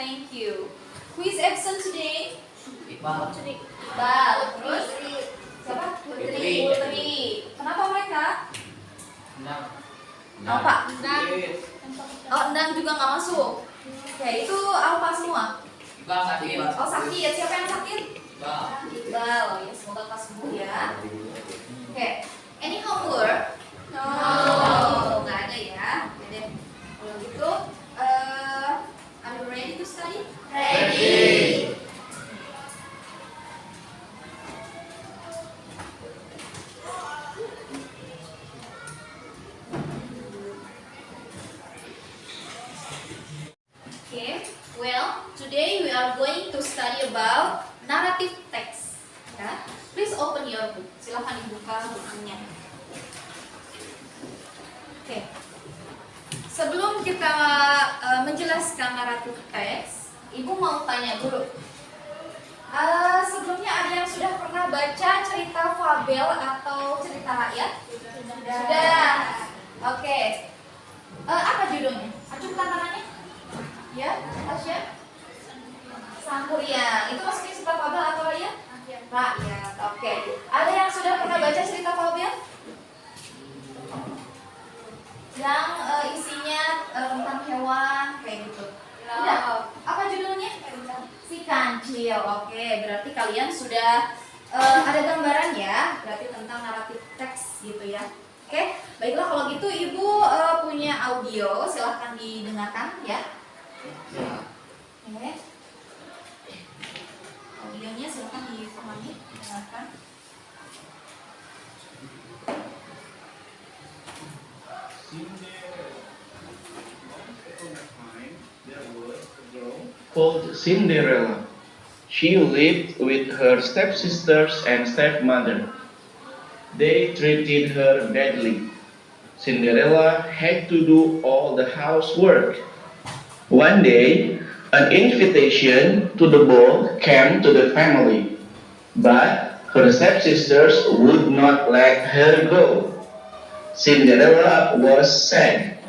thank you. Who is absent today? Iqbal. Iqbal. Terus siapa? Putri. Putri. Kenapa mereka? Enam. Apa? Oh, Endang juga nggak masuk. Oke, itu apa semua? Iqbal sakit. Oh, sakit. Siapa yang sakit? Iqbal. Iqbal. Oh, ya, semoga lekas sembuh ya. Oke. Any homework? No. Nggak ada ya. Oke deh. Kalau gitu, are you ready to study? Ready. Okay, well, today we are going to study about narrative text. Ya, please open your book. Silahkan dibuka bukunya. Oke, sebelum kita menjelaskan naratif teks, Ibu mau tanya dulu. Sebelumnya ada yang sudah pernah baca cerita fabel atau cerita rakyat? Sudah. Oke. Apa judulnya? Acungkan tangannya. Ya, Tasya? Sang Kuryang. Itu maksudnya cerita fabel atau rakyat? Rakyat. Oke. Ada yang sudah pernah baca cerita fabel? Yang isinya tentang hewan kayak gitu. Tidak. Apa judulnya? Si Kancil. Oke, berarti kalian sudah ada gambaran ya, berarti tentang naratif teks gitu ya. Oke, baiklah kalau gitu Ibu punya audio, silahkan didengarkan ya. Oke. Audionya silahkan dipahami, dengarkan. Called Cinderella. She lived with her stepsisters and stepmother. They treated her badly. Cinderella had to do all the housework. One day, an invitation to the ball came to the family, but her stepsisters would not let her go. Cinderella was sad.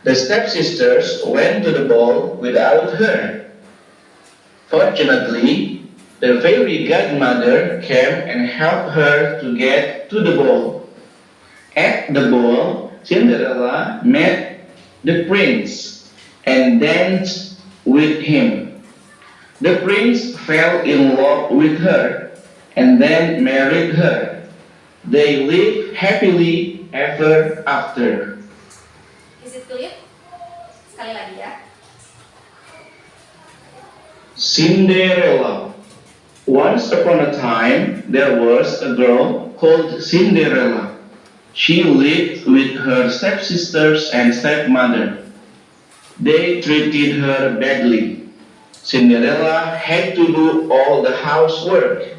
The stepsisters went to the ball without her. Fortunately, the fairy godmother came and helped her to get to the ball. At the ball, Cinderella met the prince and danced with him. The prince fell in love with her and then married her. They lived happily ever after. Is it clear? Sekali lagi ya. Cinderella. Once upon a time, there was a girl called Cinderella. She lived with her stepsisters and stepmother. They treated her badly. Cinderella had to do all the housework.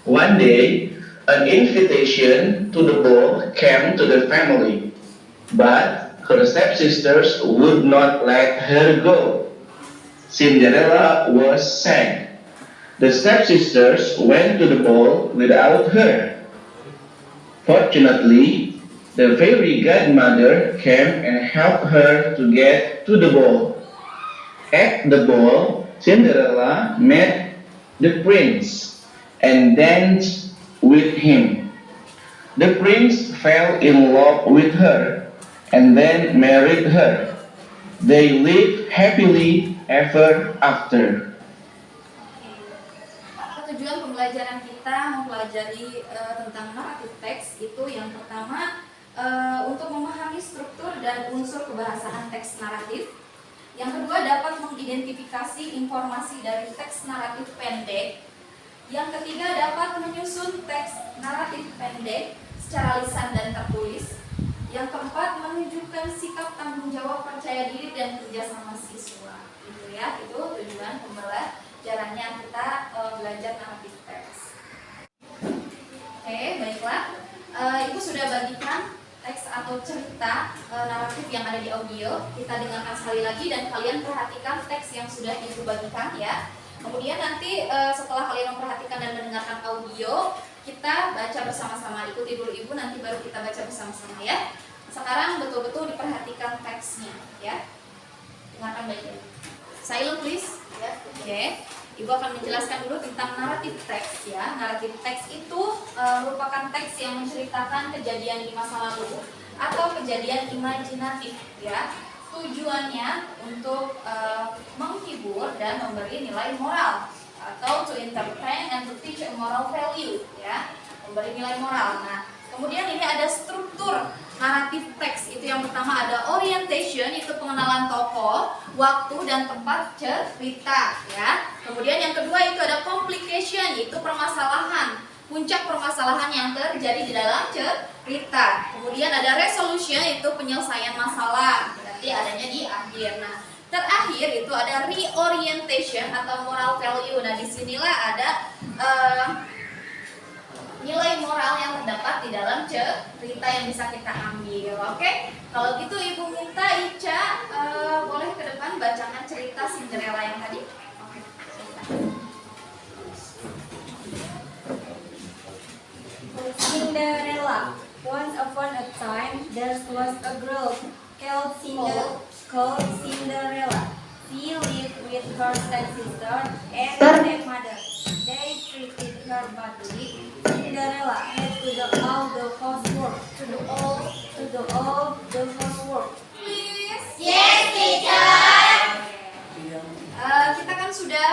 One day, an invitation to the ball came to the family, but her stepsisters would not let her go. Cinderella was sad. The stepsisters went to the ball without her. Fortunately, the fairy godmother came and helped her to get to the ball. At the ball, Cinderella met the prince and danced with him. The prince fell in love with her and then married her. They lived happily ever after. Tujuan pembelajaran kita mempelajari tentang naratif teks itu yang pertama untuk memahami struktur dan unsur kebahasaan teks naratif. Yang kedua dapat mengidentifikasi informasi dari teks naratif pendek. Yang ketiga dapat menyusun teks naratif pendek secara lisan dan tertulis. Yang keempat menunjukkan sikap tanggung jawab, percaya diri dan kerjasama siswa. Gitu ya, itu tujuan pembelajarannya kita belajar naratif teks. Oke, baiklah. Ibu sudah bagikan teks atau cerita naratif yang ada di audio. Kita dengarkan sekali lagi dan kalian perhatikan teks yang sudah Ibu bagikan ya. Kemudian nanti setelah kalian memperhatikan dan mendengarkan audio, kita baca bersama-sama. Ikuti dulu Ibu, nanti baru kita baca bersama-sama ya. Sekarang betul-betul diperhatikan teksnya ya. Dengarkan baik-baik. Silent please. Oke, Ibu akan menjelaskan dulu tentang naratif teks ya. Naratif teks itu merupakan teks yang menceritakan kejadian di masa lalu atau kejadian imajinatif ya. Tujuannya untuk menghibur dan memberi nilai moral atau to entertain and to teach a moral value ya, memberi nilai moral. Nah, kemudian ini ada struktur naratif teks. Itu yang pertama ada orientation, itu pengenalan tokoh, waktu dan tempat cerita ya. Kemudian yang kedua itu ada complication, itu permasalahan, puncak permasalahan yang terjadi di dalam cerita. Kemudian ada resolution, itu penyelesaian masalah, berarti adanya di akhir. Nah, terakhir itu ada reorientation atau moral value. Nah, disinilah ada nilai moral yang terdapat di dalam cerita yang bisa kita ambil. Oke, kalau gitu Ibu minta Ica boleh ke depan bacakan cerita Cinderella yang tadi. Oke, Cinderella. Once upon a time, there was a girl called Cinderella. She lived with her stepsister and stepmother. They treated her badly. Cinderella had to do all the housework. please. Yes, teacher. Kita kan sudah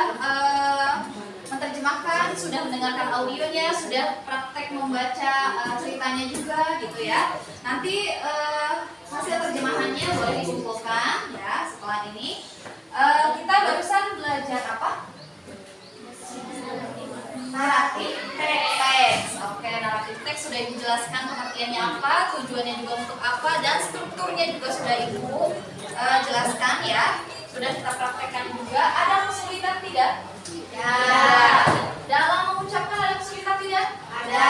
menerjemahkan, sudah mendengarkan audionya, sudah praktek membaca ceritanya juga gitu ya. Nanti hasil terjemahannya boleh dikumpulkan ya setelah ini. Kita barusan belajar apa? Naratif teks. Oke, naratif teks sudah dijelaskan pengertiannya apa, tujuannya juga untuk apa, dan strukturnya juga sudah Ibu jelaskan ya. Sudah kita praktekkan juga. Ada kesulitan tidak? Ya. Dalam mengucapkan ada kesulitan tidak? Ada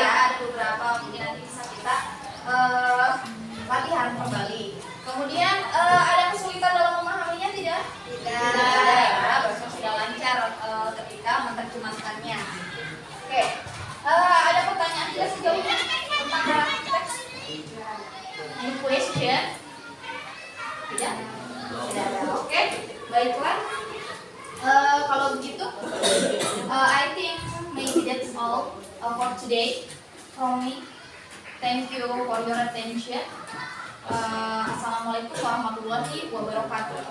ya, ada beberapa, mungkin nanti bisa kita latihan kembali. Kemudian ada kesulitan dalam memahaminya tidak? Tidak ya, bahasa sudah lancar ketika menerjemahkannya. Oke, ada pertanyaan tidak sejauh ini tentang naratif teks? Any question? Tidak? Tidak ada. Oke, baiklah. Kalau begitu, I think maybe that's all for today from me. Thank you for your attention. Assalamualaikum warahmatullahi wabarakatuh.